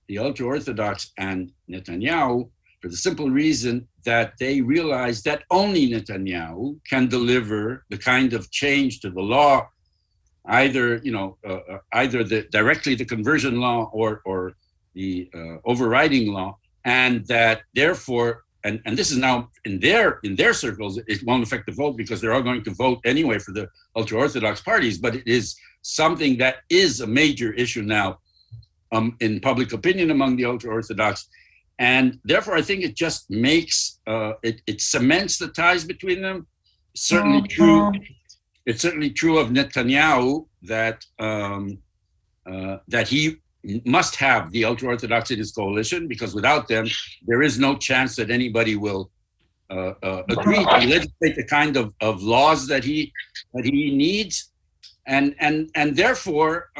the ultra-Orthodox and Netanyahu for the simple reason that they realize that only Netanyahu can deliver the kind of change to the law, either directly the conversion law or the overriding law, and that therefore, and this is now in their circles, it won't affect the vote because they're all going to vote anyway for the ultra-Orthodox parties, but it is something that is a major issue now in public opinion among the ultra-Orthodox. And therefore, I think it just makes, it cements the ties between them. It's certainly true of Netanyahu that that he must have the ultra-Orthodox in his coalition, because without them, there is no chance that anybody will agree to legislate the kind of laws that he needs. And therefore,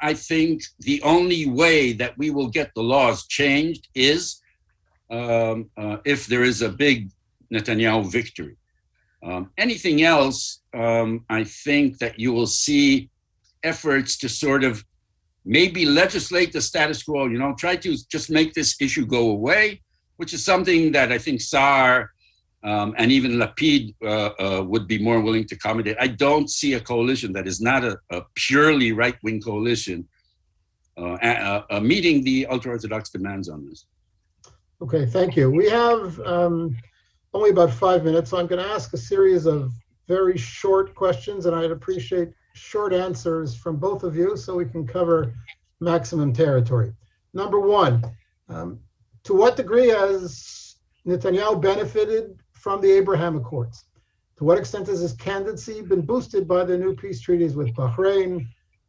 I think the only way that we will get the laws changed is if there is a big Netanyahu victory. Anything else, I think that you will see efforts to sort of maybe legislate the status quo, try to just make this issue go away, which is something that I think Saar and even Lapid would be more willing to accommodate. I don't see a coalition that is not a purely right-wing coalition meeting the ultra-Orthodox demands on this. Okay, thank you. We have only about 5 minutes, so I'm going to ask a series of very short questions, and I'd appreciate short answers from both of you so we can cover maximum territory. Number one, to what degree has Netanyahu benefited from the Abraham Accords? To what extent has his candidacy been boosted by the new peace treaties with Bahrain,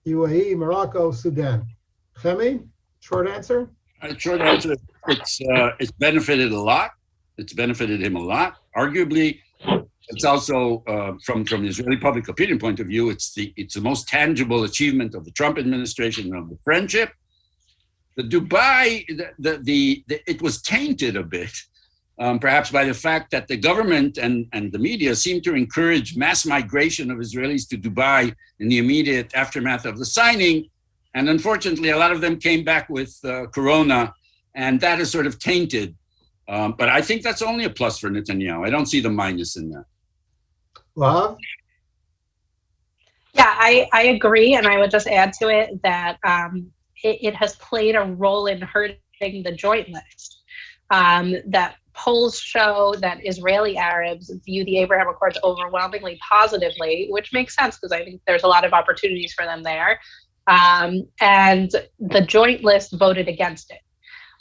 UAE, Morocco, Sudan? Chemi, short answer? Short answer, it's benefited a lot. It's benefited him a lot. Arguably, it's also, from the Israeli public opinion point of view, it's the most tangible achievement of the Trump administration, of the friendship. The Dubai, it was tainted a bit, perhaps by the fact that the government and the media seem to encourage mass migration of Israelis to Dubai in the immediate aftermath of the signing. And unfortunately, a lot of them came back with Corona, and that is sort of tainted. But I think that's only a plus for Netanyahu. I don't see the minus in that. Lahav? Yeah, I agree. And I would just add to it that it has played a role in hurting the joint list. That polls show that Israeli Arabs view the Abraham Accords overwhelmingly positively, which makes sense because I think there's a lot of opportunities for them there. And the joint list voted against it.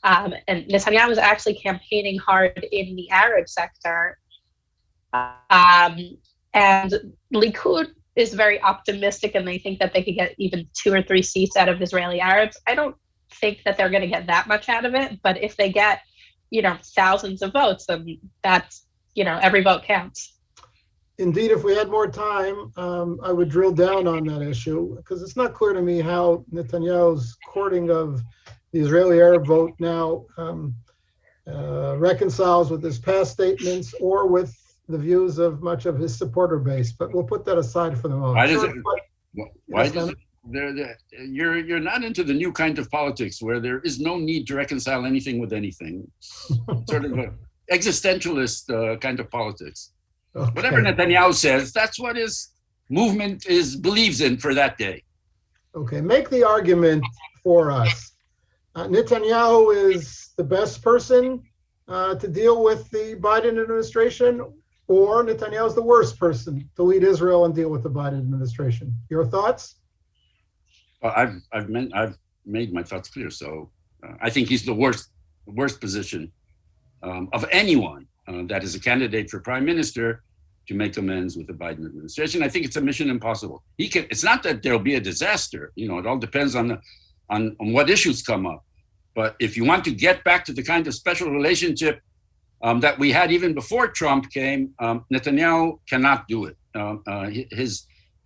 And Netanyahu was actually campaigning hard in the Arab sector. And Likud is very optimistic, and they think that they could get even 2 or 3 seats out of Israeli Arabs. I don't think that they're going to get that much out of it, but if they get, thousands of votes, then that's, every vote counts. Indeed, if we had more time, I would drill down on that issue, because it's not clear to me how Netanyahu's courting of the Israeli Arab vote now reconciles with his past statements or with the views of much of his supporter base. But we'll put that aside for the moment. Why does it? You're not into the new kind of politics where there is no need to reconcile anything with anything. Sort of an existentialist kind of politics. Okay. Whatever Netanyahu says, that's what his movement believes in for that day. Okay, make the argument for us. Netanyahu is the best person to deal with the Biden administration, or Netanyahu is the worst person to lead Israel and deal with the Biden administration. Your thoughts? Well, I've made my thoughts clear. So I think he's the worst position of anyone that is a candidate for prime minister to make amends with the Biden administration. I think it's a mission impossible. It's not that there'll be a disaster. It all depends on what issues come up. But if you want to get back to the kind of special relationship that we had even before Trump came, Netanyahu cannot do it.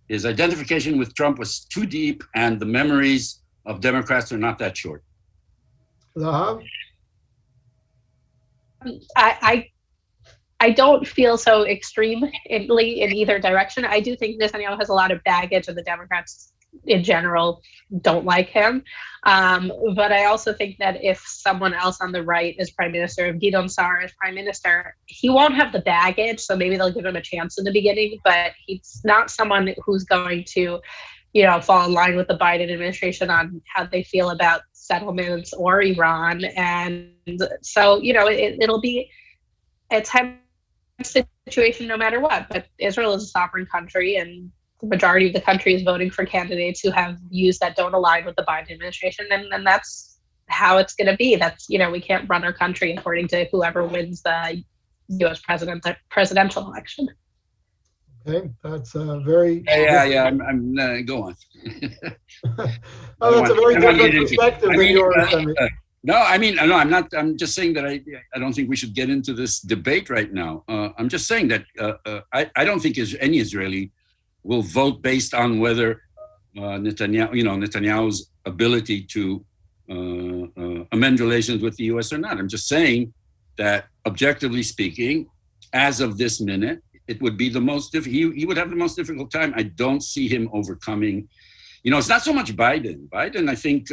His identification with Trump was too deep, and the memories of Democrats are not that short. Lahav? I don't feel so extremely in either direction. I do think Netanyahu has a lot of baggage, and the Democrats in general don't like him. But I also think that if someone else on the right is prime minister, if Gideon Sa'ar is prime minister, he won't have the baggage, so maybe they'll give him a chance in the beginning, but he's not someone who's going to, fall in line with the Biden administration on how they feel about settlements or Iran. And so, it'll be a tense situation no matter what, but Israel is a sovereign country, and the majority of the country is voting for candidates who have views that don't align with the Biden administration. And that's how it's going to be. That's, we can't run our country according to whoever wins the U.S. presidential election. Okay, that's a very... Yeah, I'm go on. Oh, that's a very different perspective than yours. I'm not. I'm just saying that I don't think we should get into this debate right now. I'm just saying that I don't think any Israeli will vote based on whether Netanyahu's ability to amend relations with the U.S. or not. I'm just saying that, objectively speaking, as of this minute, it would be the most he would have the most difficult time. I don't see him overcoming. It's not so much Biden. Biden, I think,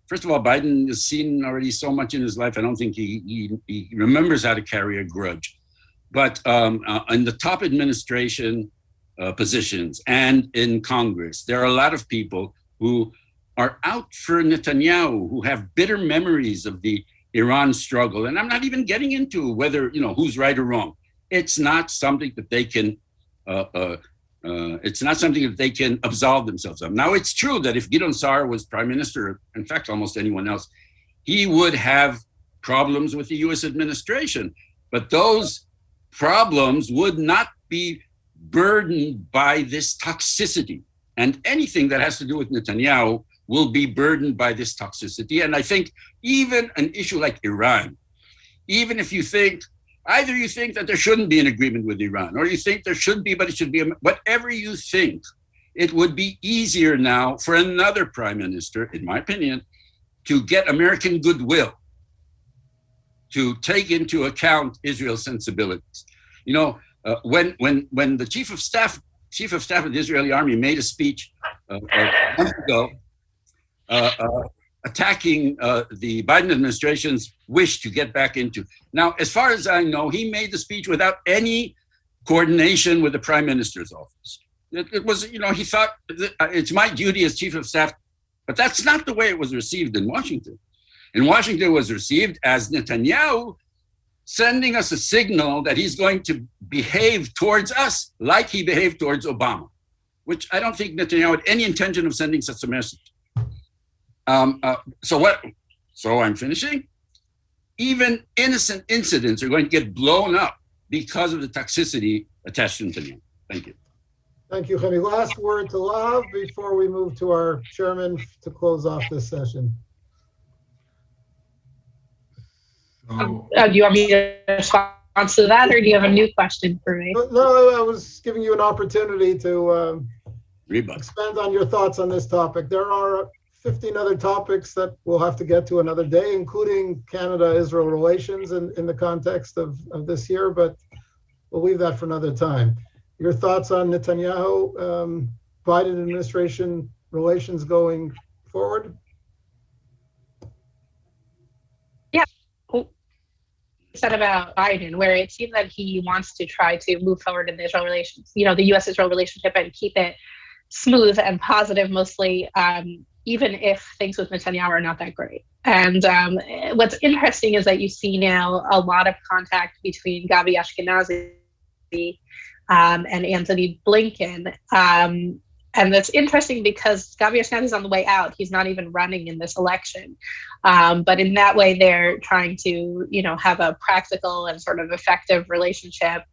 first of all, Biden has seen already so much in his life. I don't think he remembers how to carry a grudge. But in the top administration positions and in Congress, there are a lot of people who are out for Netanyahu, who have bitter memories of the Iran struggle. And I'm not even getting into whether, who's right or wrong. It's not something that they can absolve themselves of. Now, it's true that if Gideon Sa'ar was prime minister, in fact, almost anyone else, he would have problems with the U.S. administration. But those problems would not be burdened by this toxicity. And anything that has to do with Netanyahu will be burdened by this toxicity. And I think even an issue like Iran, even if you think, either you think that there shouldn't be an agreement with Iran, or you think there should be, but it should be, whatever you think, it would be easier now for another prime minister, in my opinion, to get American goodwill, to take into account Israel's sensibilities. When the chief of staff of the Israeli army made a speech a month ago attacking the Biden administration's wish to get back into. Now, as far as I know, he made the speech without any coordination with the prime minister's office. It was, he thought it's my duty as chief of staff, but that's not the way it was received in Washington. In Washington, it was received as Netanyahu sending us a signal that he's going to behave towards us like he behaved towards Obama, which I don't think Netanyahu had any intention of sending such a message. So I'm finishing. Even innocent incidents are going to get blown up because of the toxicity attached to Netanyahu. Thank you. Thank you, Chemi. Last word to Lahav before we move to our chairman to close off this session. So, Do you want me to respond to that, or do you have a new question for me? No, I was giving you an opportunity to Rebut. expand on your thoughts on this topic. There are 15 other topics that we'll have to get to another day, including Canada-Israel relations in the context of this year, but we'll leave that for another time. Your thoughts on Netanyahu, Biden administration relations going forward? Yeah. Said about Biden, where it seems that he wants to try to move forward in the Israel relations, the U.S.-Israel relationship, and keep it smooth and positive, mostly, even if things with Netanyahu are not that great. And what's interesting is that you see now a lot of contact between Gabi Ashkenazi and Antony Blinken. And that's interesting because Gabi Ashkenazi is on the way out. He's not even running in this election. But in that way, they're trying to, have a practical and sort of effective relationship,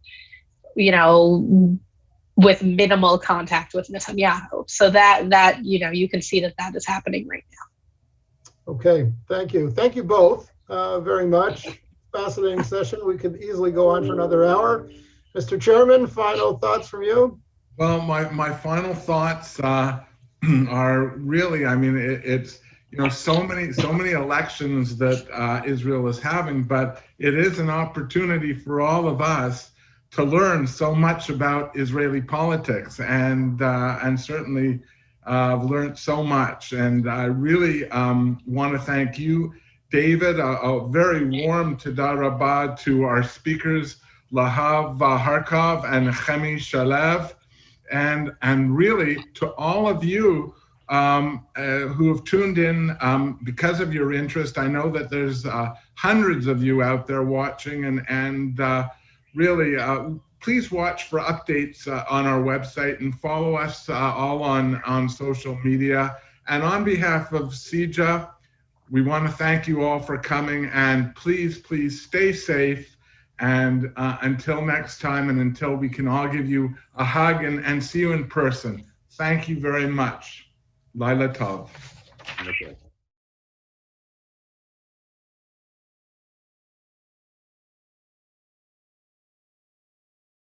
with minimal contact with Netanyahu. So that you can see that is happening right now. Okay, thank you. Thank you both very much. Fascinating session. We could easily go on for another hour. Mr. Chairman, final thoughts from you? well, my final thoughts are really, it's, so many elections that Israel is having, but it is an opportunity for all of us to learn so much about Israeli politics, and certainly I've learned so much. And I really want to thank you, David. A very warm toda rabah to our speakers, Lahav Harkov and Chemi Shalev, and really to all of you who have tuned in because of your interest. I know that there's hundreds of you out there watching, and really, please watch for updates on our website and follow us all on social media. And on behalf of CIJA, we want to thank you all for coming, and please stay safe. And until next time, and until we can all give you a hug and see you in person, thank you very much. Laila Tov. Okay.